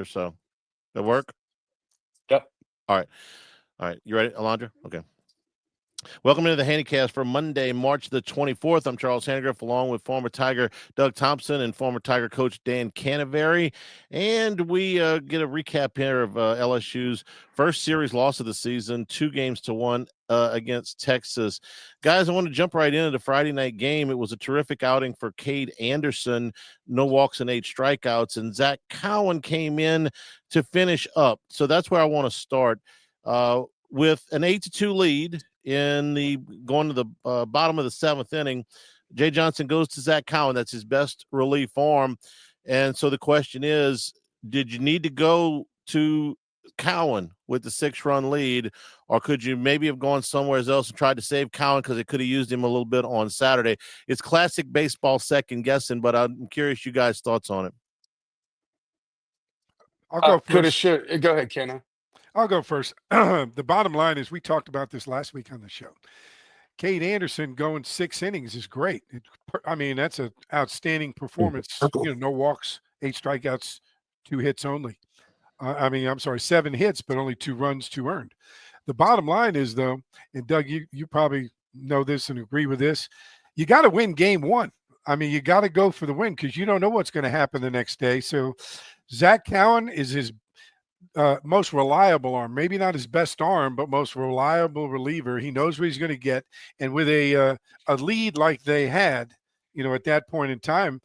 or so. That work? Yep. All right. You ready, Alondra? Okay. Welcome into the Hannycast for Monday, March the 24th. I'm Charles Hannegriff, along with former Tiger Doug Thompson and former Tiger coach Dan Canaveri. And we get a recap here of LSU's first series loss of the season, 2-1 against Texas. Guys, I want to jump right into the Friday night game. It was a terrific outing for Cade Anderson, no walks and 8 strikeouts. And Zach Cowan came in to finish up. So that's where I want to start. With an 8-2 lead going to the bottom of the 7th inning, Jay Johnson goes to Zach Cowan. That's his best relief arm. And so the question is, did you need to go to Cowan with the 6-run lead, or could you maybe have gone somewhere else and tried to save Cowan because it could have used him a little bit on Saturday? It's classic baseball second guessing, but I'm curious you guys' thoughts on it. I'll go first. Go ahead, Kenna. I'll go first. The bottom line is, we talked about this last week on the show. Cade Anderson going 6 innings is great. That's an outstanding performance. No walks, 8 strikeouts, 2 hits only. 7 hits, but only 2 runs, 2 earned. The bottom line is, though, and Doug, you probably know this and agree with this, you got to win game 1. You got to go for the win because you don't know what's going to happen the next day. So Zach Cowan is his most reliable arm, maybe not his best arm, but most reliable reliever. He knows what he's going to get. And with a lead like they had, at that point in time,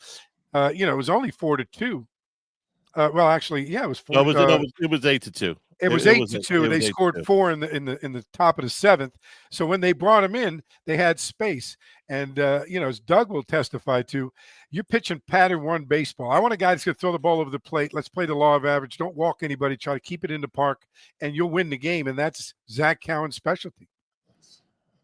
it was only 4-2. It was 4. It was 8-2. It was 8-2. They scored 4 in the top of the 7th. So when they brought him in, they had space. And as Doug will testify to, you're pitching pattern 1 baseball. I want a guy that's going to throw the ball over the plate. Let's play the law of average. Don't walk anybody. Try to keep it in the park, and you'll win the game. And that's Zach Cowan's specialty.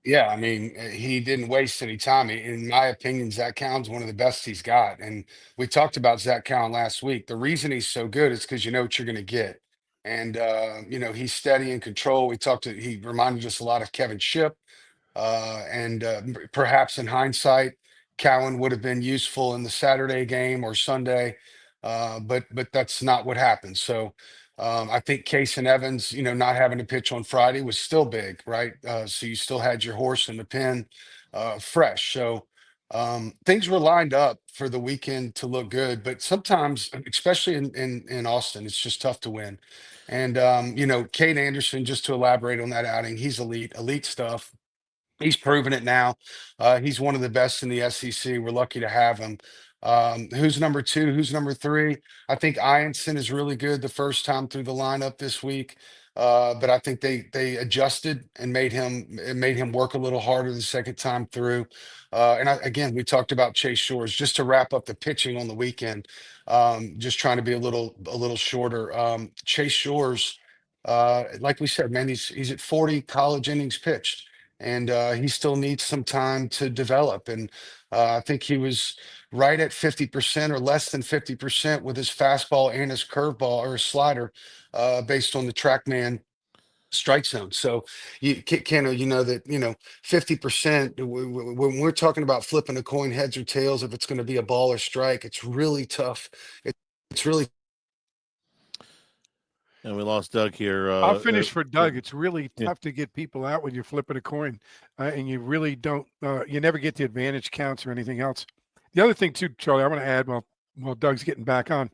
Yeah, he didn't waste any time. In my opinion, Zach Cowan's one of the best he's got. And we talked about Zach Cowan last week. The reason he's so good is because you know what you're going to get. And, he's steady and control. He reminded us a lot of Kevin Shipp. And perhaps in hindsight, Cowan would have been useful in the Saturday game or Sunday. But that's not what happened. So I think Case and Evans, not having to pitch on Friday was still big, right? So you still had your horse in the pen fresh. So things were lined up for the weekend to look good, but sometimes, especially in Austin, it's just tough to win. And Cade Anderson, just to elaborate on that outing, he's elite stuff. He's proven it now. He's one of the best in the SEC. We're lucky to have him. Who's number 2? Who's number 3? I think Ianson is really good the first time through the lineup this week. But I think they adjusted and made him work a little harder the second time through. Again, we talked about Chase Shores. Just to wrap up the pitching on the weekend, just trying to be a little shorter. Chase Shores, like we said, man, he's at 40 college innings pitched, and he still needs some time to develop. And I think he was right at 50% or less than 50% with his fastball and his curveball or his slider, based on the TrackMan strike zone. So Ken, that 50%, when we're talking about flipping a coin heads or tails, if it's going to be a ball or strike, it's really tough. It's really. And we lost Doug here. I'll finish for Doug. It's really tough to get people out when you're flipping a coin, and you really don't. You never get the advantage counts or anything else. The other thing too, Charlie, I want to add while Doug's getting back on.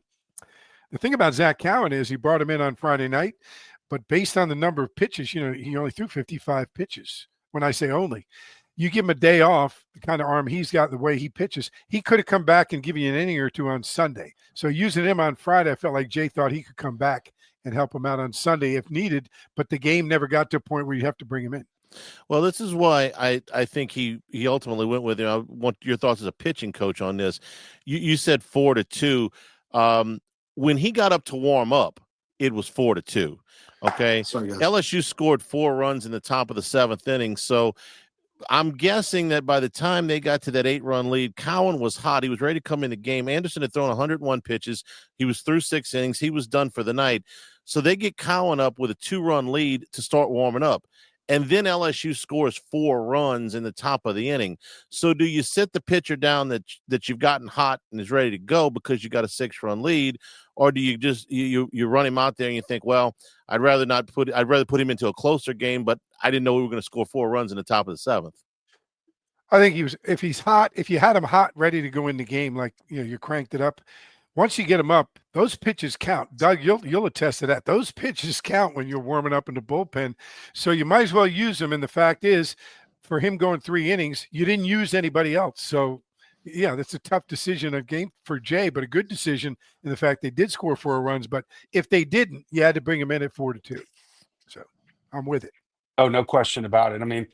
The thing about Zach Cowan is he brought him in on Friday night, but based on the number of pitches, he only threw 55 pitches. When I say only, you give him a day off, the kind of arm he's got, the way he pitches, he could have come back and given you an inning or 2 on Sunday. So using him on Friday, I felt like Jay thought he could come back and help him out on Sunday if needed, but the game never got to a point where you have to bring him in. Well, this is why I think he ultimately went with him. I want your thoughts as a pitching coach on this. You said 4-2. When he got up to warm up, it was 4-2. Okay. LSU scored 4 runs in the top of the 7th inning. So I'm guessing that by the time they got to that 8-run lead, Cowan was hot. He was ready to come in the game. Anderson had thrown 101 pitches. He was through 6 innings. He was done for the night. So they get Cowan up with a 2-run lead to start warming up. and then LSU scores 4 runs in the top of the inning. So do you sit the pitcher down that you've gotten hot and is ready to go because you got a 6-run lead, or do you just you run him out there and you think, well, I'd rather put him into a closer game, but I didn't know we were going to score 4 runs in the top of the 7th. I think if he's hot, if you had him hot, ready to go in the game, like you cranked it up. Once you get him up, those pitches count. Doug, you'll attest to that. Those pitches count when you're warming up in the bullpen. So you might as well use them. And the fact is, for him going 3 innings, you didn't use anybody else. So yeah, that's a tough decision, a game for Jay, but a good decision in the fact they did score 4 runs. But if they didn't, you had to bring him in at 4-2. So I'm with it. Oh, no question about it. I mean,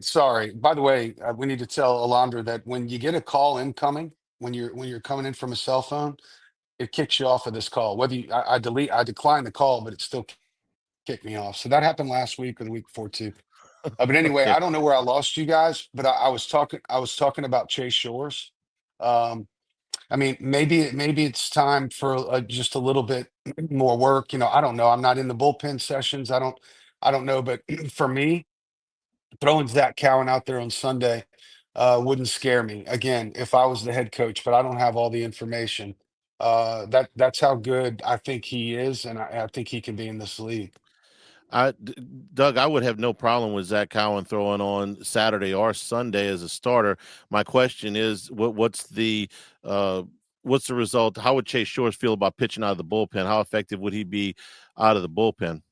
sorry. By the way, we need to tell Alondra that when you get a call incoming, when you're coming in from a cell phone, it kicks you off of this call. Whether I decline the call, but it still kicked me off. So that happened last week or the week before too. But anyway, Okay. I don't know where I lost you guys, but I was talking about Chase Shores. I mean, maybe it's time for just a little bit more work. I don't know. I'm not in the bullpen sessions. I don't know. But for me, throwing Zach Cowan out there on Sunday wouldn't scare me. Again, if I was the head coach, but I don't have all the information. That's how good I think he is, and I think he can be in this league. Doug, I would have no problem with Zach Cowan throwing on Saturday or Sunday as a starter. My question is, what's the result? How would Chase Shores feel about pitching out of the bullpen? How effective would he be out of the bullpen?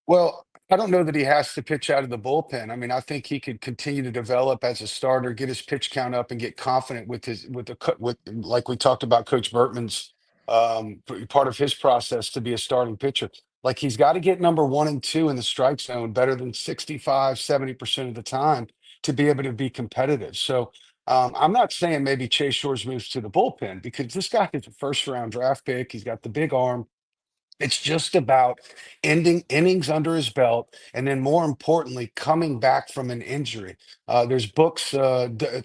Well, I don't know that he has to pitch out of the bullpen. I mean, I think he could continue to develop as a starter, get his pitch count up, and get confident with like we talked about Coach Bertman's part of his process to be a starting pitcher. Like he's got to get number 1 and 2 in the strike zone better than 65-70% of the time to be able to be competitive. So I'm not saying maybe Chase Shores moves to the bullpen because this guy is a first-round draft pick. He's got the big arm. It's just about ending innings under his belt, and then more importantly, coming back from an injury. There's books,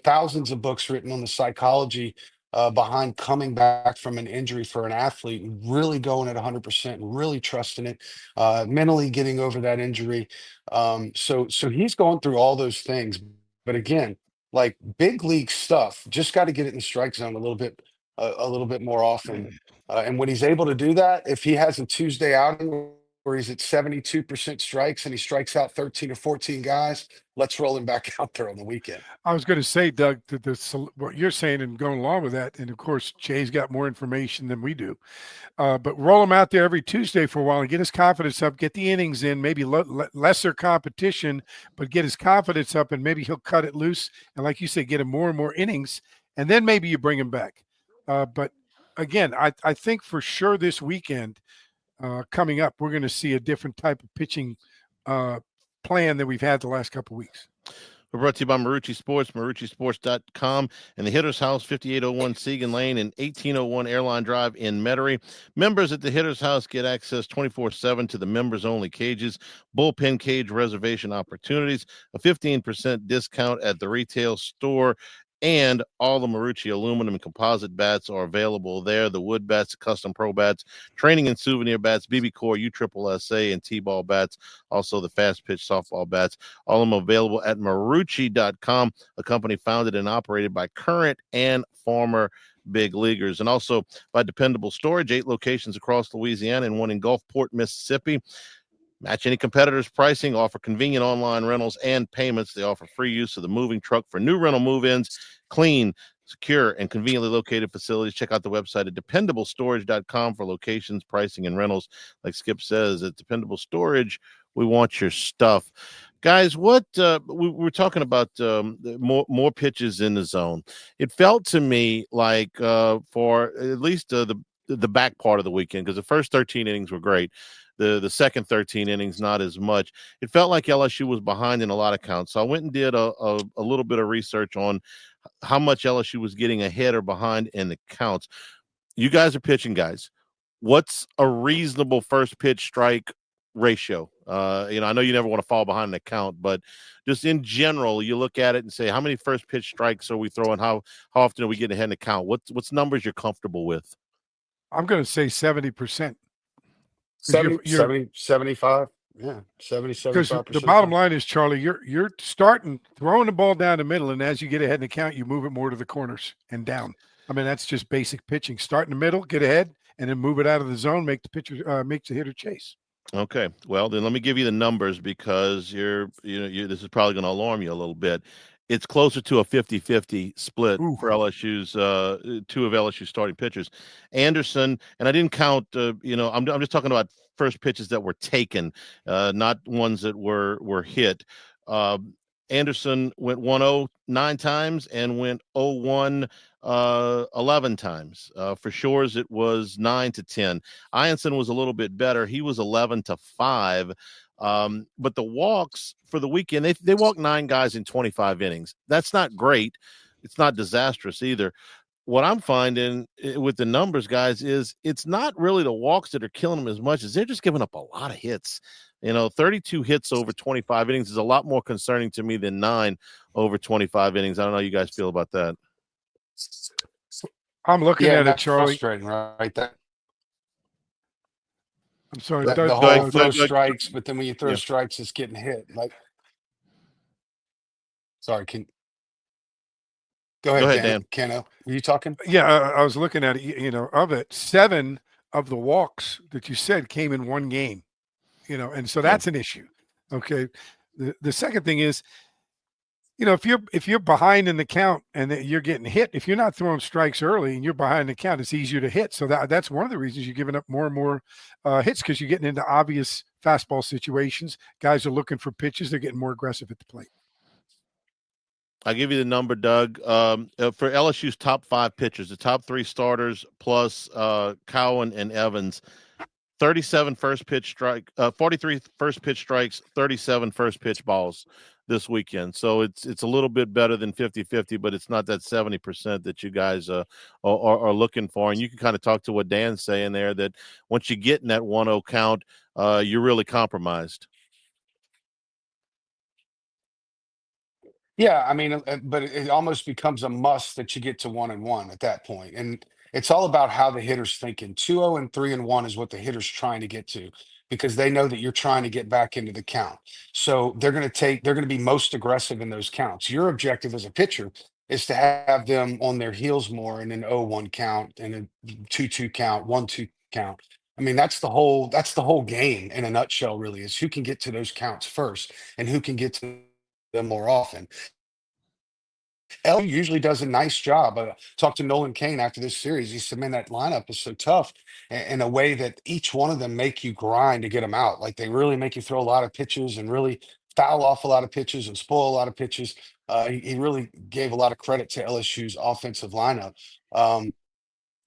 thousands of books written on the psychology behind coming back from an injury for an athlete, and really going at 100%, and really trusting it, mentally getting over that injury. So he's going through all those things. But again, like big league stuff, just got to get it in the strike zone a little bit more often. And when he's able to do that, if he has a Tuesday outing where he's at 72% strikes and he strikes out 13 or 14 guys, let's roll him back out there on the weekend. I was going to say, Doug, what you're saying and going along with that, and of course, Jay's got more information than we do. But roll him out there every Tuesday for a while and get his confidence up, get the innings in, maybe lesser competition, but get his confidence up, and maybe he'll cut it loose. And like you say, get him more and more innings, and then maybe you bring him back. But again, I think for sure this weekend coming up, we're going to see a different type of pitching plan than we've had the last couple of weeks. We're brought to you by Marucci Sports, MarucciSports.com, and the Hitter's House, 5801 Segan Lane and 1801 Airline Drive in Metairie. Members at the Hitter's House get access 24/7 to the members-only cages, bullpen cage reservation opportunities, a 15% discount at the retail store, and all the Marucci aluminum and composite bats are available there. The wood bats, custom pro bats, training and souvenir bats, BB Core, USSSA, and T-ball bats. Also the fast pitch softball bats. All of them available at Marucci.com, a company founded and operated by current and former big leaguers. And also by Dependable Storage, 8 locations across Louisiana and 1 in Gulfport, Mississippi. Match any competitor's pricing, offer convenient online rentals and payments. They offer free use of the moving truck for new rental move-ins, clean, secure, and conveniently located facilities. Check out the website at dependablestorage.com for locations, pricing, and rentals. Like Skip says, at Dependable Storage, we want your stuff. Guys, what we're talking about more pitches in the zone. It felt to me like for at least the back part of the weekend, because the first 13 innings were great. The second 13 innings, not as much. It felt like LSU was behind in a lot of counts. So I went and did a little bit of research on how much LSU was getting ahead or behind in the counts. You guys are pitching guys. What's a reasonable first pitch strike ratio? I know you never want to fall behind the count, but just in general, you look at it and say, how many first pitch strikes are we throwing? How often are we getting ahead in the count? What's numbers you're comfortable with? I'm going to say 70%. 70, you're 70, 75. Yeah, 70, because 75% the of the bottom time. line is, Charlie, you're starting throwing the ball down the middle, and as you get ahead in the count, you move it more to the corners and down. I mean, that's just basic pitching. Start in the middle, get ahead, and then move it out of the zone, make the pitcher makes the hitter chase. Okay, well then let me give you the numbers because this is probably going to alarm you a little bit. It's closer to a 50-50 split Ooh. for LSU's two of LSU's starting pitchers. Anderson, and I didn't count. I'm just talking about first pitches that were taken, not ones that were hit. Uh, Anderson went 1-0 9 times and went 0-1 11 times. For Shores, it was 9-10. Ianson was a little bit better. He was 11-5. But the walks for the weekend, they walked 9 guys in 25 innings. That's not great. It's not disastrous either. What I'm finding with the numbers, guys, is it's not really the walks that are killing them as much as they're just giving up a lot of hits. 32 hits over 25 innings is a lot more concerning to me than 9 over 25 innings. I don't know how you guys feel about that. I'm looking Yeah, at and it, that's Charlie. frustrating, right? I'm sorry. The Go whole ahead, throw go ahead. strikes, but then when you throw Yeah. strikes, it's getting hit. Like, sorry, go Go ahead, ahead, Dan. Cano. Were you talking? Yeah, I was looking at it. Of it, 7 of the walks that you said came in one game. And so that's an issue. Okay. The second thing is, if you're behind in the count and that you're getting hit, if you're not throwing strikes early and you're behind the count, it's easier to hit. So that's one of the reasons you're giving up more and more hits, because you're getting into obvious fastball situations. Guys are looking for pitches. They're getting more aggressive at the plate. I'll give you the number, Doug. For LSU's top 5 pitchers, the top 3 starters plus Cowan and Evans, 37 first pitch strike, 43 first pitch strikes, 37 first pitch balls this weekend. So it's a little bit better than 50-50, but it's not that 70% that you guys are looking for. And you can kind of talk to what Dan's saying there, that once you get in that 1-0 count, you're really compromised. Yeah, I mean, but it almost becomes a must that you get to 1-1 at that point. And it's all about how the hitter's thinking. 2-0 and 3-1 is what the hitter's trying to get to, because they know that you're trying to get back into the count. So they're going to be most aggressive in those counts. Your objective as a pitcher is to have them on their heels more in an 0-1 count and a 2-2 count, 1-2 count. I mean, that's the whole game in a nutshell, really, is who can get to those counts first and who can get to them more often. LSU usually does a nice job. Talked to Nolan Kane after this series. He said, "Man, that lineup is so tough in a way that each one of them make you grind to get them out. Like, they really make you throw a lot of pitches and really foul off a lot of pitches and spoil a lot of pitches." He really gave a lot of credit to LSU's offensive lineup.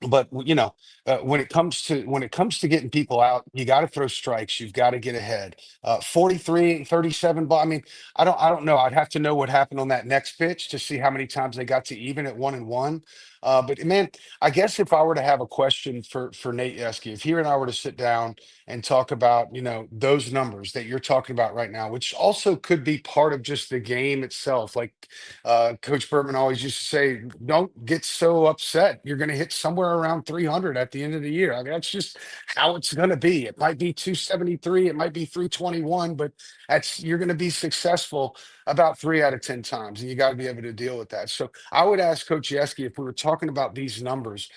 But when it comes to getting people out, you got to throw strikes. You've got to get ahead. 43, 37 ball. I mean, I don't know. I'd have to know what happened on that next pitch to see how many times they got to even at 1-1. But man, I guess if I were to have a question for Nate Yeske, if he and I were to sit down and talk about those numbers that you're talking about right now, which also could be part of just the game itself, like Coach Bertman always used to say, don't get so upset. You're going to hit somewhere around 300 at the end of the year. I mean, that's just how it's going to be. It might be 273, it might be 321, but you're going to be successful about 3 out of 10 times, and you got to be able to deal with that. So I would ask Coach Yeske, if we were talking about these numbers,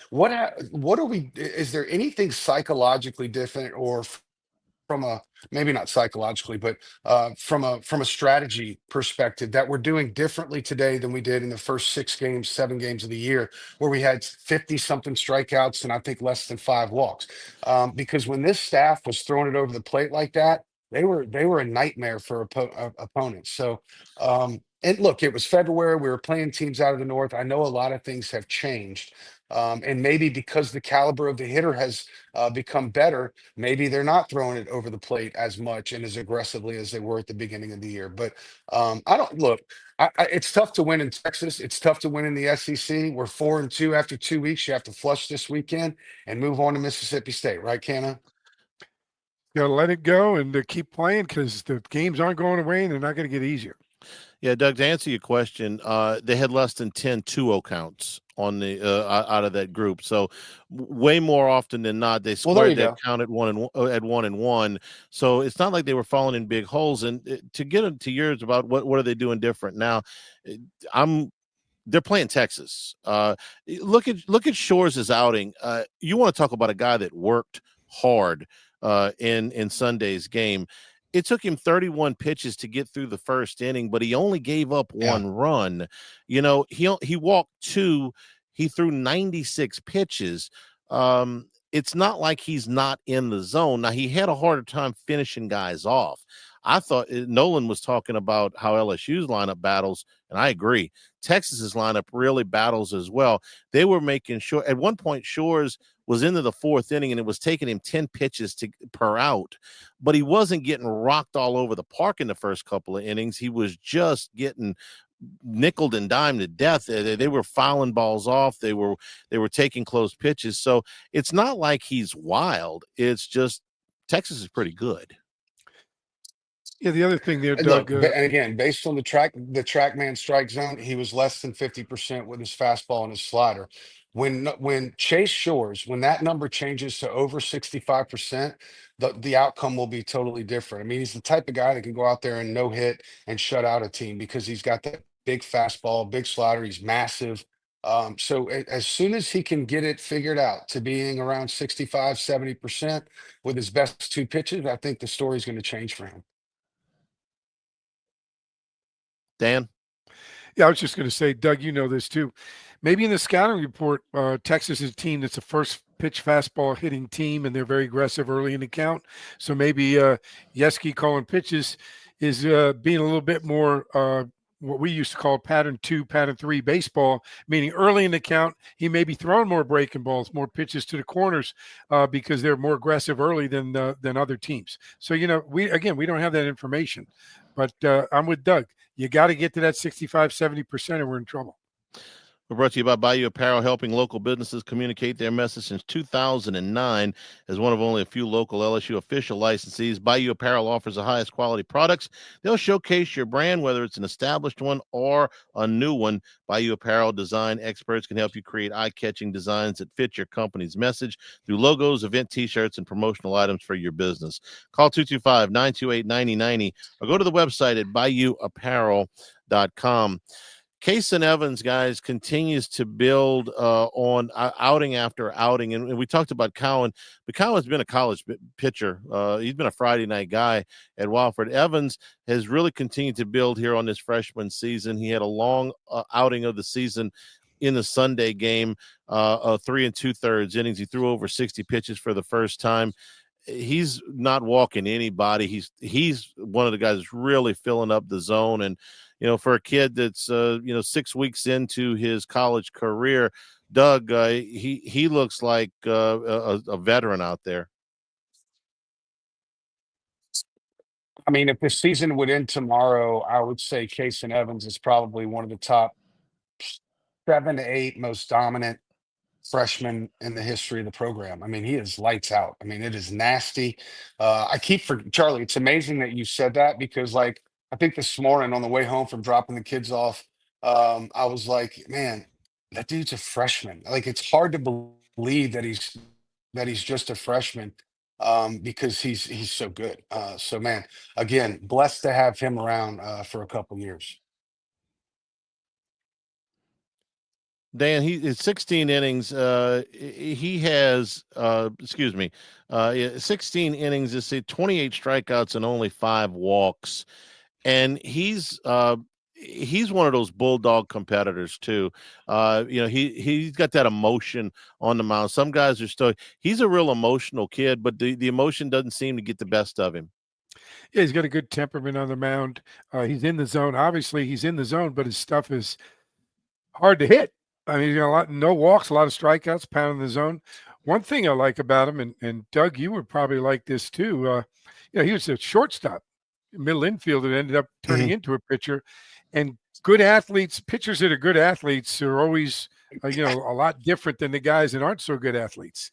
what are we? Is there anything psychologically different, or from a, maybe not psychologically, but from a strategy perspective, that we're doing differently today than we did in the first 6 games, 7 games of the year, where we had 50 something strikeouts and I think less than 5 walks? Because when this staff was throwing it over the plate like that, they were a nightmare for opponents. So and look, it was February. We were playing teams out of the North. I know a lot of things have changed. And maybe because the caliber of the hitter has become better, maybe they're not throwing it over the plate as much and as aggressively as they were at the beginning of the year. But I don't look. It's tough to win in Texas. It's tough to win in the SEC. We're 4-2 after 2 weeks. You have to flush this weekend and move on to Mississippi State, right, Canna? You got to let it go and keep playing, because the games aren't going away and they're not going to get easier. Yeah, Doug, to answer your question, they had less than 10 2-0 counts on the out of that group. So way more often than not, they Well, there squared you that go. count at 1-1. So it's not like they were falling in big holes. And to get into yours about what are they doing different now, eh, I'm they're playing Texas. Look at Shores' outing. You want to talk about a guy that worked hard in Sunday's game. It took him 31 pitches to get through the first inning, but he only gave up Yeah. one run. He walked two. He threw 96 pitches. It's not like he's not in the zone. Now, he had a harder time finishing guys off. I thought Nolan was talking about how LSU's lineup battles, and I agree. Texas's lineup really battles as well. They were making sure at one point Shores was into the fourth inning and it was taking him 10 pitches per out, but he wasn't getting rocked all over the park in the first couple of innings. He was just getting nickeled and dimed to death. They were fouling balls off. They were taking close pitches. So it's not like he's wild. It's just Texas is pretty good. Yeah, the other thing there, And Doug. look, and again, based on the TrackMan strike zone, he was less than 50% with his fastball and his slider. When Chase Shores, when that number changes to over 65%, the outcome will be totally different. I mean, he's the type of guy that can go out there and no hit and shut out a team because he's got that big fastball, big slider. He's massive. So as soon as he can get it figured out to being around 65, 70% with his best two pitches, I think the story's going to change for him. Dan? Yeah, I was just going to say, Doug, you know this too. Maybe in the scouting report, Texas is a team that's a first pitch fastball hitting team, and they're very aggressive early in the count. So maybe Yeski calling pitches is being a little bit more what we used to call pattern 2, pattern 3 baseball, meaning early in the count, he may be throwing more breaking balls, more pitches to the corners because they're more aggressive early than other teams. So, we don't have that information, but I'm with Doug. You got to get to that 65, 70% or we're in trouble. We're brought to you by Bayou Apparel, helping local businesses communicate their message since 2009 as one of only a few local LSU official licensees. Bayou Apparel offers the highest quality products. They'll showcase your brand, whether it's an established one or a new one. Bayou Apparel design experts can help you create eye-catching designs that fit your company's message through logos, event T-shirts, and promotional items for your business. Call 225-928-9090 or go to the website at bayouapparel.com. Kason Evans, guys, continues to build on outing after outing. And we talked about Cowan, but Cowan's been a college pitcher. He's been a Friday night guy at Wofford. Evans has really continued to build here on this freshman season. He had a long outing of the season in the Sunday game, 3 2/3 innings. He threw over 60 pitches for the first time. He's not walking anybody. He's one of the guys that's really filling up the zone. And, for a kid that's, 6 weeks into his college career, Doug, he looks like a veteran out there. I mean, if the season would end tomorrow, I would say Kason Evans is probably one of the top 7 to 8 most dominant freshman in the history of the program. I mean, he is lights out. I mean, it is nasty. I keep for Charlie. It's amazing that you said that because, I think this morning on the way home from dropping the kids off, I was like, man, that dude's a freshman. Like, it's hard to believe that he's just a freshman because he's so good. So, man, again, blessed to have him around for a couple years. Dan, is 16 innings. He has, 16 innings. Let's say 28 strikeouts and only 5 walks, and he's one of those bulldog competitors too. He's got that emotion on the mound. Some guys are still. He's a real emotional kid, but the emotion doesn't seem to get the best of him. Yeah, he's got a good temperament on the mound. He's in the zone. Obviously, he's in the zone, but his stuff is hard to hit. I mean, no walks, a lot of strikeouts, pounding the zone. One thing I like about him, and Doug, you would probably like this too. He was a shortstop, middle infielder, ended up turning into a pitcher. And good athletes, pitchers that are good athletes are always, a lot different than the guys that aren't so good athletes.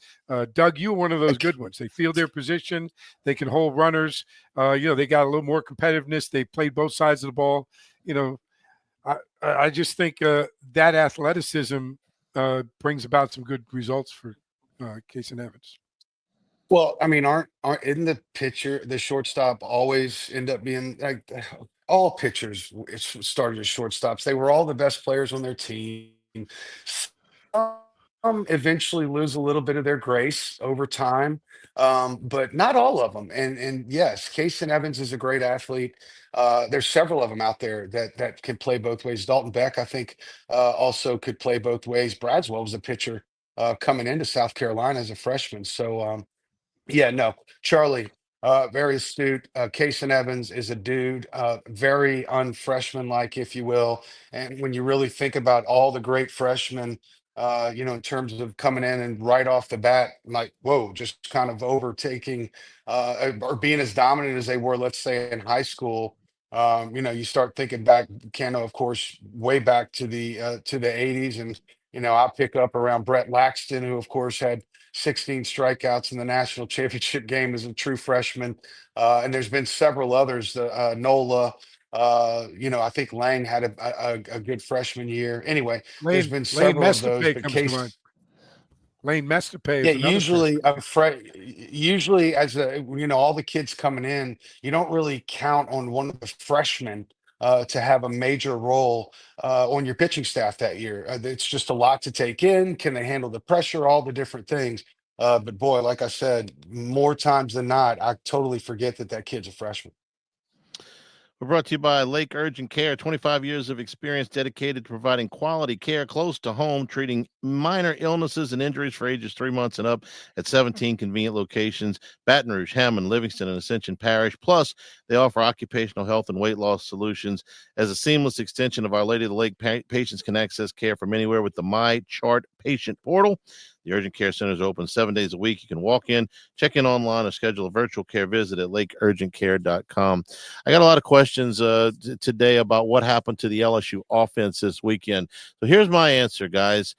Doug, you're one of those good ones. They field their position. They can hold runners. They got a little more competitiveness. They played both sides of the ball. you know, I just think that athleticism brings about some good results for Case and Evans. Well, I mean, aren't in the shortstop always end up being like all pitchers started as shortstops. They were all the best players on their team. Some eventually lose a little bit of their grace over time, but not all of them. And yes, Casey Evans is a great athlete. There's several of them out there that can play both ways. Dalton Beck, I think, also could play both ways. Bradswell was a pitcher coming into South Carolina as a freshman. So yeah, no, Charlie, very astute. Kason Evans is a dude, very unfreshman like, if you will. And when you really think about all the great freshmen, in terms of coming in and right off the bat, like, whoa, just kind of overtaking or being as dominant as they were, let's say, in high school. You start thinking back, Kano, of course, way back to the 80s. And, I'll pick up around Brett Laxton, who, of course, had 16 strikeouts in the national championship game as a true freshman. And there's been several others, Nola, I think Lang had a good freshman year. Anyway, there's Lane been Lane several of those, Mestapay but comes to mind. Case, Lane Mestapay yeah, is another usually freshman. usually as all the kids coming in, you don't really count on one of the freshmen to have a major role on your pitching staff that year. It's just a lot to take in. Can they handle the pressure? All the different things. But boy, like I said, more times than not, I totally forget that kid's a freshman. We're brought to you by Lake Urgent Care, 25 years of experience dedicated to providing quality care close to home, treating minor illnesses and injuries for ages 3 months and up at 17 convenient locations, Baton Rouge, Hammond, Livingston, and Ascension Parish. Plus, they offer occupational health and weight loss solutions. As a seamless extension of Our Lady of the Lake, patients can access care from anywhere with the My Chart patient portal. The Urgent Care Center is open 7 days a week. You can walk in, check in online, or schedule a virtual care visit at lakeurgentcare.com. I got a lot of questions today about what happened to the LSU offense this weekend. So here's my answer, guys.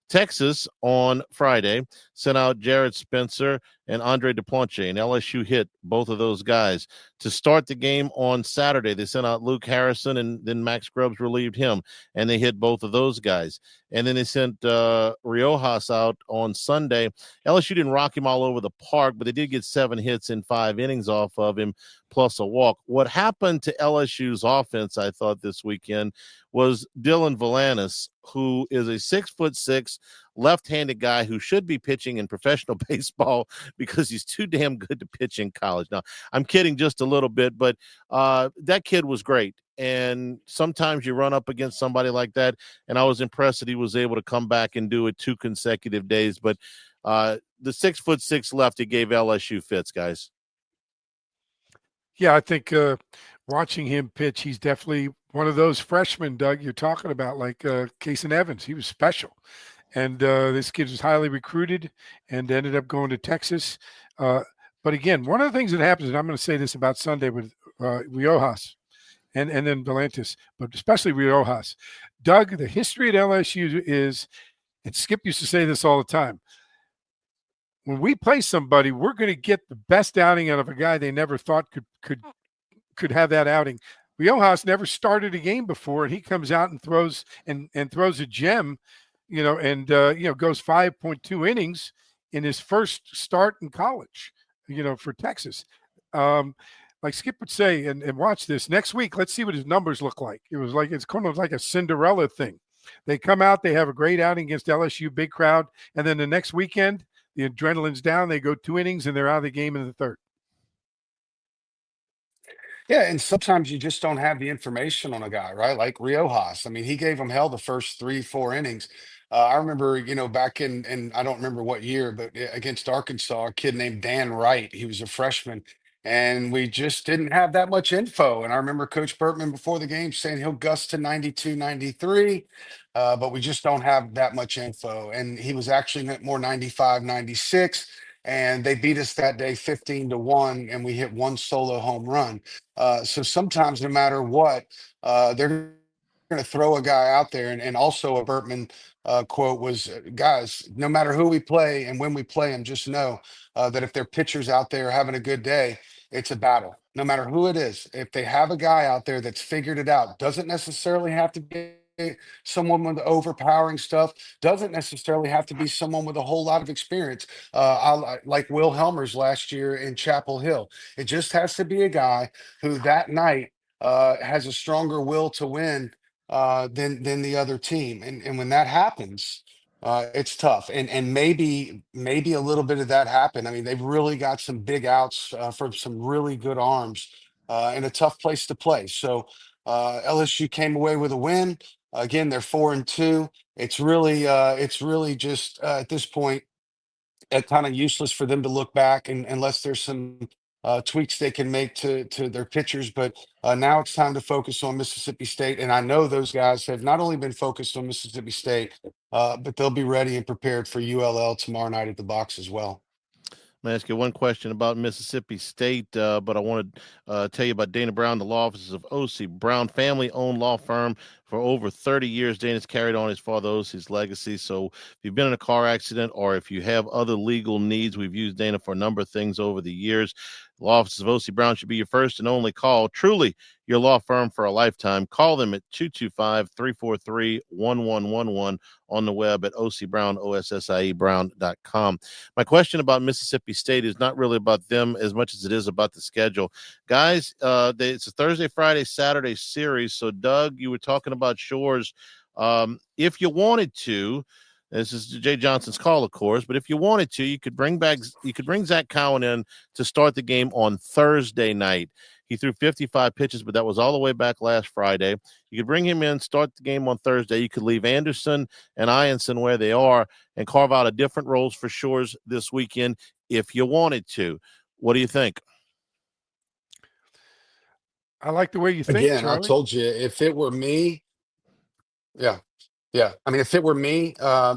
Texas on Friday sent out Jared Spencer and Andre DePlanche, and LSU hit both of those guys. To start the game on Saturday, they sent out Luke Harrison, and then Max Grubbs relieved him, and they hit both of those guys. And then they sent Riojas out on Sunday. LSU didn't rock him all over the park, but they did get 7 hits in 5 innings off of him, plus a walk. What happened to LSU's offense, I thought, this weekend was Dylan Valanis, who is a 6'6" left-handed guy who should be pitching in professional baseball because he's too damn good to pitch in college. Now, I'm kidding just a little bit, but that kid was great. And sometimes you run up against somebody like that, and I was impressed that he was able to come back and do it 2 consecutive days. But the 6'6" lefty gave LSU fits, guys. Yeah, I think watching him pitch, he's definitely one of those freshmen, Doug, you're talking about, like Kason Evans. He was special. And this kid was highly recruited and ended up going to Texas. But again, one of the things that happens, and I'm going to say this about Sunday with Riojas and then Valantis, but especially Riojas. Doug, the history at LSU is, and Skip used to say this all the time, when we play somebody, we're going to get the best outing out of a guy they never thought could have that outing. Riojas never started a game before, and he comes out and throws a gem, and goes 5.2 innings in his first start in college, for Texas. Like Skip would say, and watch this next week. Let's see what his numbers look like. It's kind of like a Cinderella thing. They come out, they have a great outing against LSU, big crowd, and then the next weekend, the adrenaline's down. They go 2 innings and they're out of the game in the third. Yeah, and sometimes you just don't have the information on a guy, right? Like Riojas. I mean, he gave him hell the first 3, 4 innings. I remember, back in I don't remember what year, but against Arkansas, a kid named Dan Wright. He was a freshman, and we just didn't have that much info. And I remember Coach Bertman before the game saying he'll gust to 92, 93, but we just don't have that much info. And he was actually more 95, 96. And they beat us that day 15-1, and we hit 1 solo home run. So sometimes, no matter what, they're going to throw a guy out there. And also a Bertman quote was, guys, no matter who we play and when we play them, just know that if their pitcher's out there having a good day it's a battle. No matter who it is, if they have a guy out there that's figured it out, doesn't necessarily have to be someone with overpowering stuff, doesn't necessarily have to be someone with a whole lot of experience. Like Will Helmers last year in Chapel Hill. It just has to be a guy who that night has a stronger will to win than the other team. And when that happens, it's tough. And maybe a little bit of that happened. I mean, they've really got some big outs from some really good arms in a tough place to play. So LSU came away with a win. Again, they're 4-2. It's really just at this point kind of useless for them to look back and unless there's some tweaks they can make to their pitchers. But now it's time to focus on Mississippi State. And I know those guys have not only been focused on Mississippi State, but they'll be ready and prepared for ULL tomorrow night at the box as well. I'm going to ask you one question about Mississippi State, but I want to tell you about Dana Brown, the law offices of O.C. Brown, family-owned law firm for over 30 years. Dana's carried on his father O.C.'s legacy. So if you've been in a car accident or if you have other legal needs, we've used Dana for a number of things over the years. Law offices of O.C. Brown should be your first and only call. Truly, your law firm for a lifetime. Call them at 225-343-1111 on the web at ocbrown.com. My question about Mississippi State is not really about them as much as it is about the schedule. Guys, it's a Thursday, Friday, Saturday series. So, Doug, you were talking about Shores. If you wanted to, this is Jay Johnson's call, of course, but if you wanted to, you could bring Zach Cowan in to start the game on Thursday night. He threw 55 pitches, but that was all the way back last Friday. You could bring him in, start the game on Thursday. You could leave Anderson and Ianson where they are and carve out a different roles for Shores this weekend if you wanted to. What do you think? I like the way you think, Again, Charlie. I told you, if it were me, yeah. Yeah, I mean, if it were me,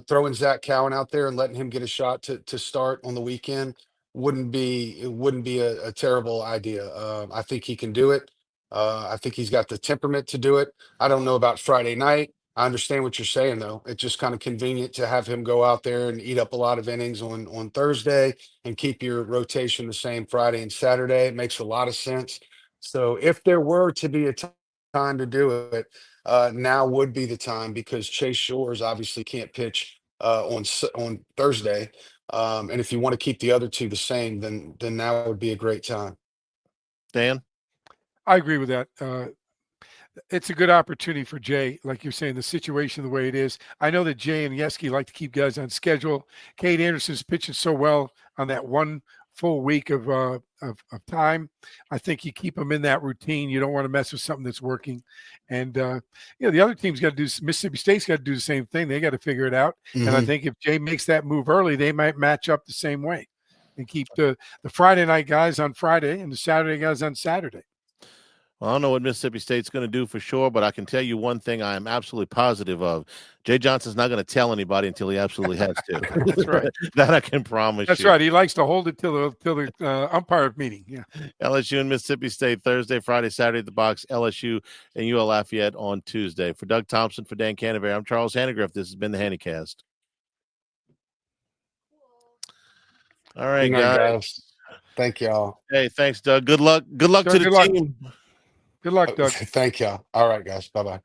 throwing Zach Cowan out there and letting him get a shot to start on the weekend wouldn't be a terrible idea. I think he can do it. I think he's got the temperament to do it. I don't know about Friday night. I understand what you're saying, though. It's just kind of convenient to have him go out there and eat up a lot of innings on Thursday and keep your rotation the same Friday and Saturday. It makes a lot of sense. So if there were to be a time to do it, now would be the time because Chase Shores obviously can't pitch on Thursday, and if you want to keep the other two the same, then now would be a great time. Dan? I agree with that. It's a good opportunity for Jay, like you're saying, the situation the way it is. I know that Jay and Yeski like to keep guys on schedule. Cade Anderson's pitching so well on that one full week of time. I think you keep them in that routine. You don't want to mess with something that's working. And the other team's got to do. Mississippi State's got to do the same thing. They got to figure it out. Mm-hmm. And I think if Jay makes that move early, they might match up the same way and keep the Friday night guys on Friday and the Saturday guys on Saturday. Well, I don't know what Mississippi State's going to do for sure, but I can tell you one thing I am absolutely positive of. Jay Johnson's not going to tell anybody until he absolutely has to. That's right. That I can promise That's you. right. He likes to hold it till the umpire meeting. Yeah. LSU and Mississippi State Thursday, Friday, Saturday at the box. LSU and UL Lafayette on Tuesday. For Doug Thompson, for Dan Canterbury, I'm Charles Hannycast. This has been the Hannycast. All right, guys. Thank y'all. Hey, thanks, Doug. Good luck. Good luck to the team. Good luck, Doug. Thank y'all. All right, guys. Bye-bye.